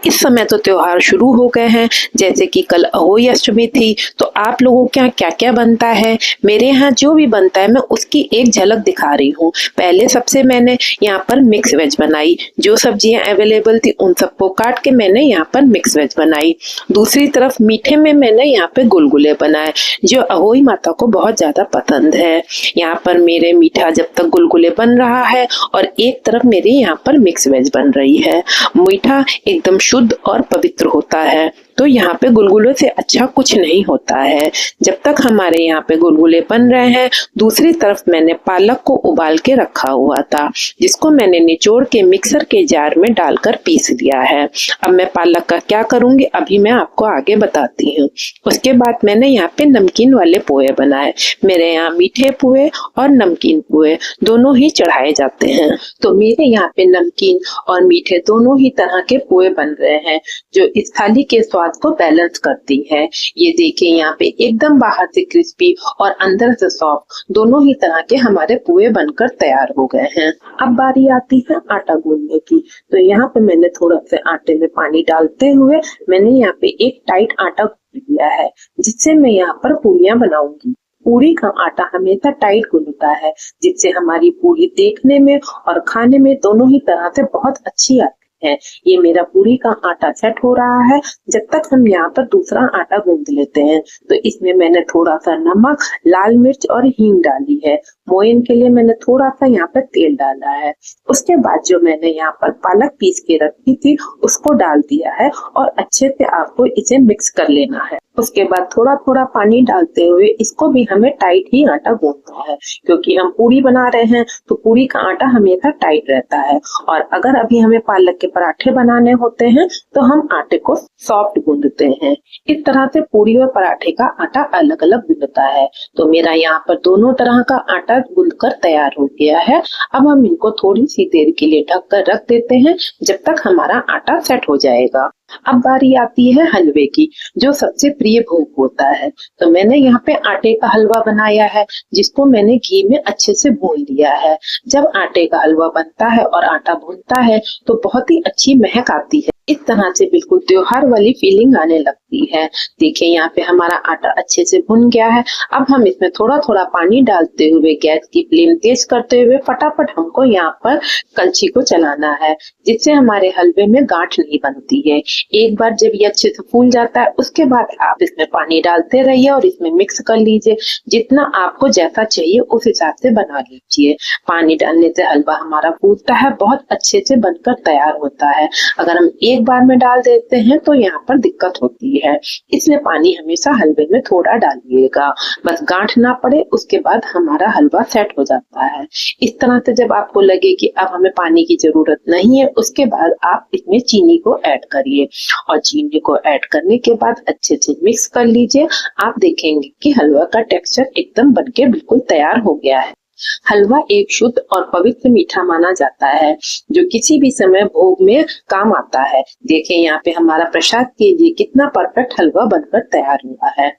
इस समय तो त्योहार शुरू हो गए हैं, जैसे कि कल अहोई अष्टमी थी, तो आप लोगों के यहाँ क्या-क्या बनता है? मेरे यहाँ जो भी बनता है मैं उसकी एक झलक दिखा रही हूँ। पहले सबसे मैंने यहाँ पर मिक्स वेज बनाई, जो सब्जियाँ अवेलेबल थी उन सबको काट के मैंने यहाँ पर मिक्स वेज बनाई। दूसरी तरफ मीठे में मैंने यहाँ पे गुलगुले बनाए, जो अहोई माता को बहुत ज्यादा पसंद है। यहाँ पर मेरे मीठा जब तक गुलगुले बन रहा है और एक तरफ मेरे यहाँ पर मिक्स वेज बन रही है। मीठा एकदम शुद्ध और पवित्र होता है, तो यहाँ पे गुलगुलों से अच्छा कुछ नहीं होता है। जब तक हमारे यहाँ पे गुलगुले बन रहे हैं, दूसरी तरफ मैंने पालक को उबाल के रखा हुआ था, जिसको मैंने निचोड़ के मिक्सर के जार में डालकर पीस लिया है। अब मैं पालक का क्या करूंगी अभी मैं आपको आगे बताती हूँ। उसके बाद मैंने यहाँ पे नमकीन वाले पोहे बनाए। मेरे यहाँ मीठे पोहे और नमकीन पोहे दोनों ही चढ़ाए जाते हैं, तो मेरे यहाँ पे नमकीन और मीठे दोनों ही तरह के पोहे बन रहे हैं, जो इस थाली के स्वाद को बैलेंस करती है। ये देखिए यहाँ पे एकदम बाहर से क्रिस्पी और अंदर से सॉफ्ट दोनों ही तरह के हमारे पोहे बनकर तैयार हो गए हैं। अब बारी आती है आटा गूंदने की, तो यहाँ पे मैंने थोड़ा सा आटे में पानी डालते हुए मैंने यहाँ पे एक टाइट आटा गूंद लिया है, जिससे मैं यहाँ पर पूरियां बनाऊंगी। पूरी का आटा हमेशा टाइट गूंदता है, जिससे हमारी पूरी देखने में और खाने में दोनों ही तरह से बहुत अच्छी आती है। ये मेरा पूरी का आटा सेट हो रहा है। जब तक हम यहाँ पर दूसरा आटा गूंद लेते हैं, तो इसमें मैंने थोड़ा सा नमक, लाल मिर्च और हींग डाली है। मोयन के लिए मैंने थोड़ा सा यहाँ पर तेल डाला है। उसके बाद जो मैंने यहाँ पर पालक पीस के रखी थी उसको डाल दिया है और अच्छे से आपको इसे मिक्स कर लेना है। उसके बाद थोड़ा थोड़ा पानी डालते हुए इसको भी हमें टाइट ही आटा गूंदना है, क्योंकि हम पूरी बना रहे हैं तो पूरी का आटा हमेशा टाइट रहता है। और अगर अभी हमें पालक के पराठे बनाने होते हैं तो हम आटे को सॉफ्ट गूंदते हैं। इस तरह से पूरी और पराठे का आटा अलग अलग गूंदता है। तो मेरा यहाँ पर दोनों तरह का आटा गूंदकर तैयार हो गया है। अब हम इनको थोड़ी सी देर के लिए ढक कर रख देते हैं, जब तक हमारा आटा सेट हो जाएगा। अब बारी आती है हलवे की, जो सबसे प्रिय भोग होता है। तो मैंने यहाँ पे आटे का हलवा बनाया है, जिसको मैंने घी में अच्छे से भून लिया है। जब आटे का हलवा बनता है और आटा भूनता है तो बहुत ही अच्छी महक आती है। इस तरह से बिल्कुल त्योहार वाली फीलिंग आने लगती है। देखिए यहाँ पे हमारा आटा अच्छे से भुन गया है। अब हम इसमें थोड़ा थोड़ा पानी डालते हुए गैस की फ्लेम तेज करते हुए फटाफट हमको यहाँ पर कलछी को चलाना है, जिससे हमारे हलवे में गांठ नहीं बनती है। एक बार जब ये अच्छे से फूल जाता है, उसके बाद आप इसमें पानी डालते रहिए और इसमें मिक्स कर लीजिए। जितना आपको जैसा चाहिए उस हिसाब से बना लीजिए। पानी डालने से हलवा हमारा फूलता है, बहुत अच्छे से बनकर तैयार होता है। अगर हम एक बार में डाल देते हैं तो यहाँ पर दिक्कत होती है, इसलिए पानी हमेशा हलवे में थोड़ा डालिएगा, बस गांठ ना पड़े। उसके बाद हमारा हलवा सेट हो जाता है। इस तरह से जब आपको लगे कि अब हमें पानी की जरूरत नहीं है, उसके बाद आप इसमें चीनी को ऐड करिए और चीनी को ऐड करने के बाद अच्छे से मिक्स कर लीजिए। आप देखेंगे कि हलवा का टेक्सचर एकदम बनके बिल्कुल तैयार हो गया है। हलवा एक शुद्ध और पवित्र मीठा माना जाता है, जो किसी भी समय भोग में काम आता है। देखिए यहाँ पे हमारा प्रसाद के लिए कितना परफेक्ट हलवा बनकर तैयार हुआ है।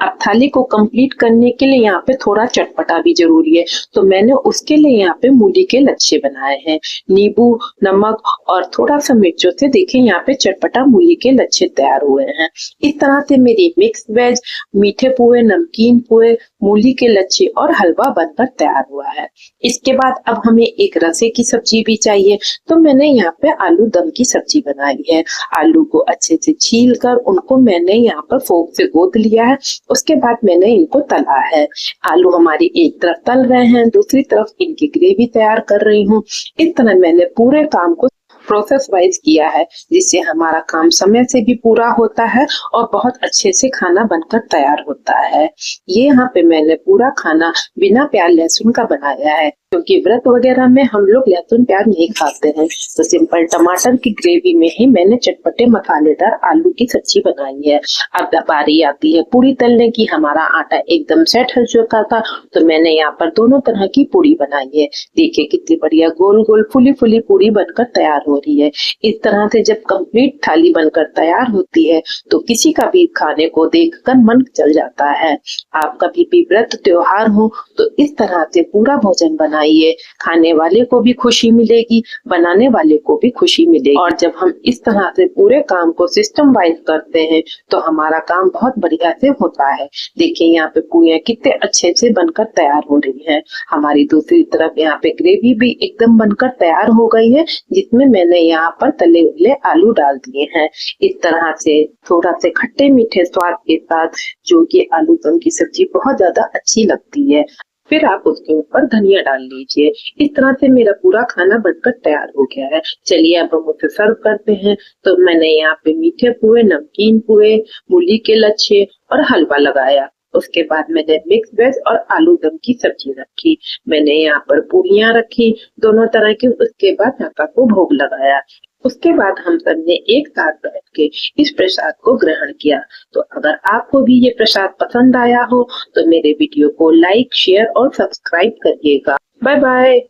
अब थाली को कंप्लीट करने के लिए यहाँ पे थोड़ा चटपटा भी जरूरी है, तो मैंने उसके लिए यहाँ पे मूली के लच्छे बनाए हैं। नींबू, नमक और थोड़ा सा मिर्चों से देखिए यहाँ पे चटपटा मूली के लच्छे तैयार हुए हैं। इस तरह से मेरी मिक्स वेज, मीठे पोहे, नमकीन पोहे, मूली के लच्छे और हलवा बनकर तैयार हुआ है। इसके बाद अब हमें एक रसे की सब्जी भी चाहिए, तो मैंने यहाँ पे आलू दम की सब्जी बनाई है। आलू को अच्छे से छील कर उनको मैंने यहाँ पर फोक से गोद लिया है। उसके बाद मैंने इनको तला है। आलू हमारी एक तरफ तल रहे हैं, दूसरी तरफ इनकी ग्रेवी तैयार कर रही हूँ। इस तरह मैंने पूरे काम को प्रोसेस वाइज किया है, जिससे हमारा काम समय से भी पूरा होता है और बहुत अच्छे से खाना बनकर तैयार होता है। ये यहाँ पे मैंने पूरा खाना बिना प्याज लहसुन का बनाया है, क्योंकि व्रत वगैरह में हम लोग लहसुन प्याज नहीं खाते हैं। तो सिंपल टमाटर की ग्रेवी में ही मैंने चटपटे मसालेदार आलू की सब्जी बनाई है। अब बारी आती है पूरी तलने की। हमारा आटा एकदम सेट हो चुका था, तो मैंने यहाँ पर दोनों तरह की पूरी बनाई है। देखिए कितनी बढ़िया गोल गोल फुली फुली पूरी बनकर तैयार हो रही है। इस तरह से जब कंप्लीट थाली बनकर तैयार होती है तो किसी का भी खाने को देखकर मन चल जाता है। आप कभी भी व्रत त्योहार हो तो इस तरह से पूरा भोजन बनाइए बनाइए, खाने वाले को भी खुशी मिलेगी, बनाने वाले को भी खुशी मिलेगी। और जब हम इस तरह से पूरे काम को सिस्टम वाइज करते हैं तो हमारा काम बहुत बढ़िया से होता है। देखिए यहाँ पे पूरियां कितने अच्छे से बनकर तैयार हो रही हैं। हमारी दूसरी तरफ यहाँ पे ग्रेवी भी एकदम बनकर तैयार हो गई है, जिसमें मैंने यहाँ पर तले हुए आलू डाल दिए हैं। इस तरह से थोड़ा से खट्टे मीठे स्वाद के साथ जो कि आलू दम की सब्जी बहुत ज्यादा अच्छी लगती है। फिर आप उसके ऊपर धनिया डाल लीजिए। इस तरह से मेरा पूरा खाना बनकर तैयार हो गया है। चलिए अब हम उसे सर्व करते हैं। तो मैंने यहाँ पे मीठे पुए, नमकीन पुए, मूली के लच्छे और हलवा लगाया। उसके बाद मैंने मिक्स वेज और आलू दम की सब्जी रखी। मैंने यहाँ पर पूरियां रखी दोनों तरह की। उसके बाद माता को भोग लगाया। उसके बाद हम सब ने एक साथ बैठ के इस प्रसाद को ग्रहण किया। तो अगर आपको भी ये प्रसाद पसंद आया हो तो मेरे वीडियो को लाइक, शेयर और सब्सक्राइब करिएगा। Bye bye.